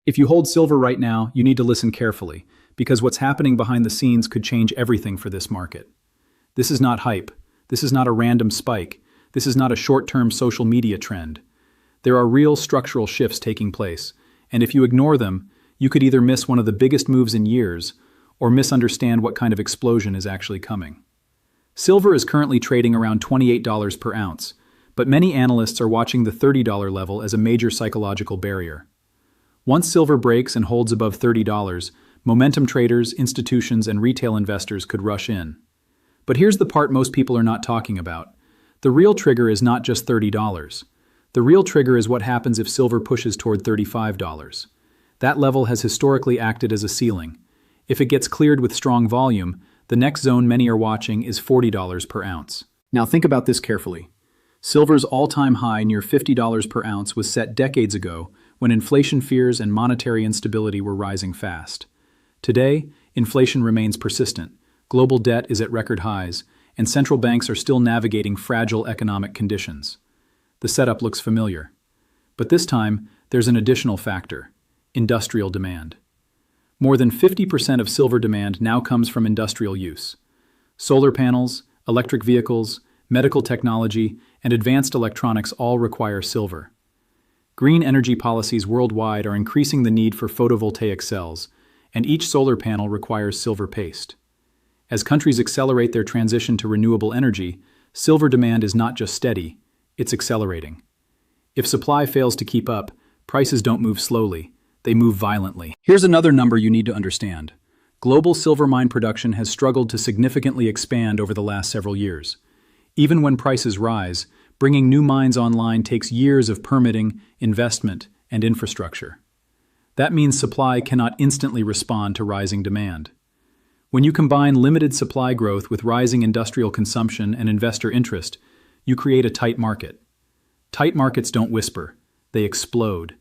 If you hold silver right now, you need to listen carefully, because what's happening behind the scenes could change everything for this market. This is not hype. This is not a random spike. This is not a short-term social media trend. There are real structural shifts taking place, and if you ignore them, you could either miss one of the biggest moves in years or misunderstand what kind of explosion is actually coming. Silver is currently trading around $28 per ounce, but many analysts are watching the $30 level as a major psychological barrier. Once silver breaks and holds above $30, momentum traders, institutions, and retail investors could rush in. But here's the part most people are not talking about. The real trigger is not just $30. The real trigger is what happens if silver pushes toward $35. That level has historically acted as a ceiling. If it gets cleared with strong volume, the next zone many are watching is $40 per ounce. Now think about this carefully. Silver's all-time high near $50 per ounce was set decades ago when inflation fears and monetary instability were rising fast. Today, inflation remains persistent, global debt is at record highs, and central banks are still navigating fragile economic conditions. The setup looks familiar. But this time, there's an additional factor: industrial demand. More than 50% of silver demand now comes from industrial use. Solar panels, electric vehicles, medical technology, and advanced electronics all require silver. Green energy policies worldwide are increasing the need for photovoltaic cells, and each solar panel requires silver paste. As countries accelerate their transition to renewable energy, silver demand is not just steady, it's accelerating. If supply fails to keep up, prices don't move slowly, they move violently. Here's another number you need to understand. Global silver mine production has struggled to significantly expand over the last several years. Even when prices rise, bringing new mines online takes years of permitting, investment, and infrastructure. That means supply cannot instantly respond to rising demand. When you combine limited supply growth with rising industrial consumption and investor interest, you create a tight market. Tight markets don't whisper, they explode.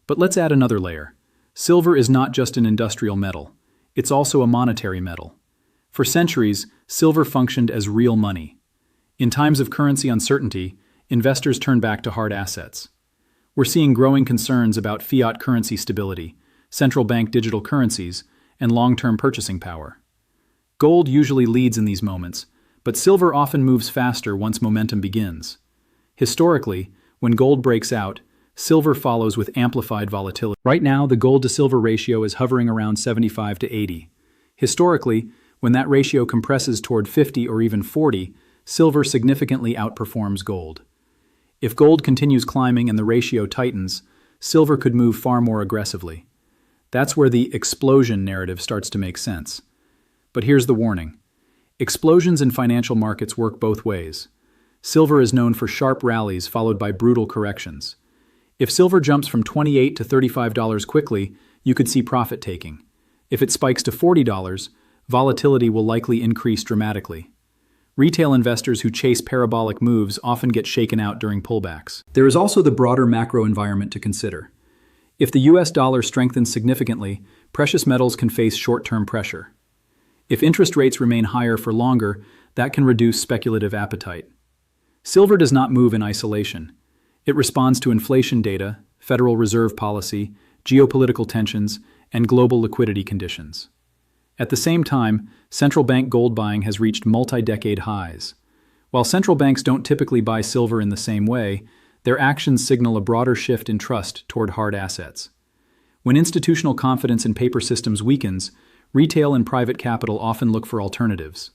But let's add another layer. Silver is not just an industrial metal, it's also a monetary metal. For centuries, silver functioned as real money. In times of currency uncertainty, investors turn back to hard assets. We're seeing growing concerns about fiat currency stability, central bank digital currencies, and long-term purchasing power. Gold usually leads in these moments, but silver often moves faster once momentum begins. Historically, when gold breaks out, silver follows with amplified volatility. Right now, the gold-to-silver ratio is hovering around 75 to 80. Historically, when that ratio compresses toward 50 or even 40, silver significantly outperforms gold. If gold continues climbing and the ratio tightens, silver could move far more aggressively. That's where the explosion narrative starts to make sense. But here's the warning. Explosions in financial markets work both ways. Silver is known for sharp rallies followed by brutal corrections. If silver jumps from $28 to $35 quickly, you could see profit taking. If it spikes to $40, volatility will likely increase dramatically. Retail investors who chase parabolic moves often get shaken out during pullbacks. There is also the broader macro environment to consider. If the US dollar strengthens significantly, precious metals can face short-term pressure. If interest rates remain higher for longer, that can reduce speculative appetite. Silver does not move in isolation. It responds to inflation data, Federal Reserve policy, geopolitical tensions, and global liquidity conditions. At the same time, central bank gold buying has reached multi-decade highs. While central banks don't typically buy silver in the same way, their actions signal a broader shift in trust toward hard assets. When institutional confidence in paper systems weakens, retail and private capital often look for alternatives.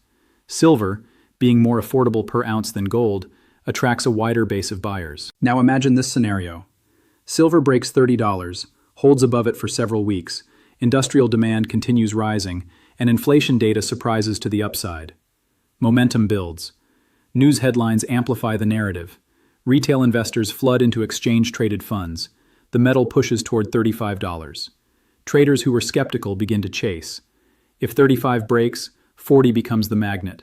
Silver, being more affordable per ounce than gold, attracts a wider base of buyers. Now imagine this scenario. Silver breaks $30, holds above it for several weeks, industrial demand continues rising, and inflation data surprises to the upside. Momentum builds. News headlines amplify the narrative. Retail investors flood into exchange-traded funds. The metal pushes toward $35. Traders who were skeptical begin to chase. If 35 breaks, 40 becomes the magnet.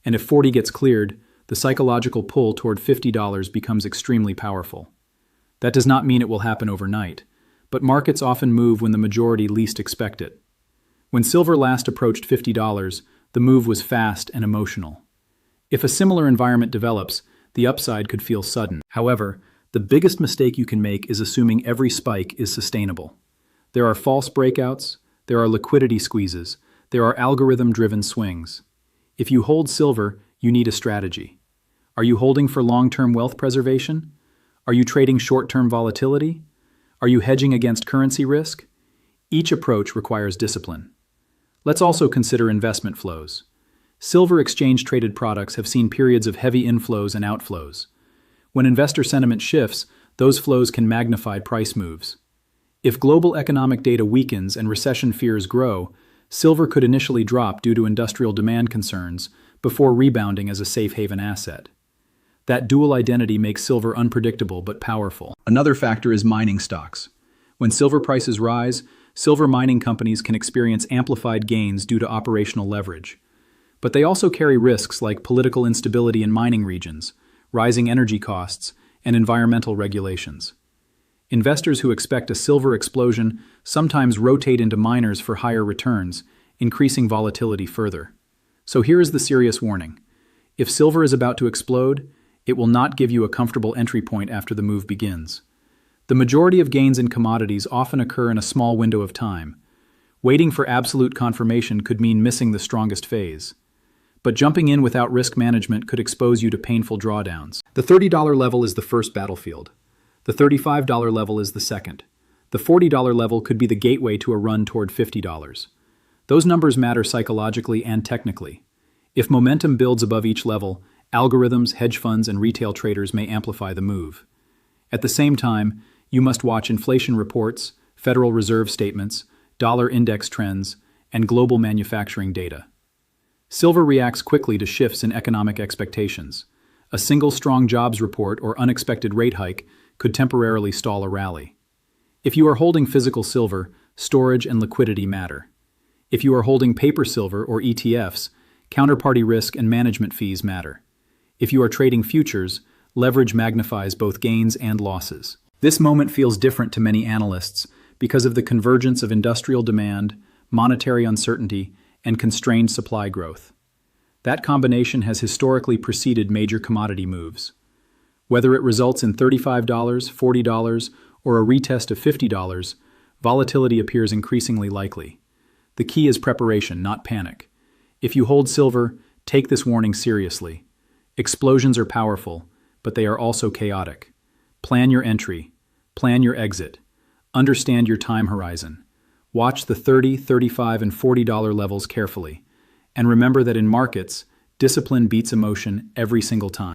And if 40 gets cleared, the psychological pull toward $50 becomes extremely powerful. That does not mean it will happen overnight, but markets often move when the majority least expect it. When silver last approached $50, the move was fast and emotional. If a similar environment develops, the upside could feel sudden. However, the biggest mistake you can make is assuming every spike is sustainable. There are false breakouts, there are liquidity squeezes, there are algorithm-driven swings. If you hold silver, you need a strategy. Are you holding for long-term wealth preservation? Are you trading short-term volatility? Are you hedging against currency risk? Each approach requires discipline. Let's also consider investment flows. Silver exchange-traded products have seen periods of heavy inflows and outflows. When investor sentiment shifts, those flows can magnify price moves. If global economic data weakens and recession fears grow, silver could initially drop due to industrial demand concerns before rebounding as a safe haven asset. That dual identity makes silver unpredictable but powerful. Another factor is mining stocks. When silver prices rise, silver mining companies can experience amplified gains due to operational leverage. But they also carry risks like political instability in mining regions, rising energy costs, and environmental regulations. Investors who expect a silver explosion sometimes rotate into miners for higher returns, increasing volatility further. So here is the serious warning. If silver is about to explode, it will not give you a comfortable entry point after the move begins. The majority of gains in commodities often occur in a small window of time. Waiting for absolute confirmation could mean missing the strongest phase. But jumping in without risk management could expose you to painful drawdowns. The $30 level is the first battlefield. The $35 level is the second. The $40 level could be the gateway to a run toward $50. Those numbers matter psychologically and technically. If momentum builds above each level, algorithms, hedge funds, and retail traders may amplify the move. At the same time, you must watch inflation reports, Federal Reserve statements, dollar index trends, and global manufacturing data. Silver reacts quickly to shifts in economic expectations. A single strong jobs report or unexpected rate hike could temporarily stall a rally. If you are holding physical silver, storage and liquidity matter. If you are holding paper silver or ETFs, counterparty risk and management fees matter. If you are trading futures, leverage magnifies both gains and losses. This moment feels different to many analysts because of the convergence of industrial demand, monetary uncertainty, and constrained supply growth. That combination has historically preceded major commodity moves. Whether it results in $35, $40, or a retest of $50, volatility appears increasingly likely. The key is preparation, not panic. If you hold silver, take this warning seriously. Explosions are powerful, but they are also chaotic. Plan your entry. Plan your exit. Understand your time horizon. Watch the $30, $35, and $40 levels carefully. And remember that in markets, discipline beats emotion every single time.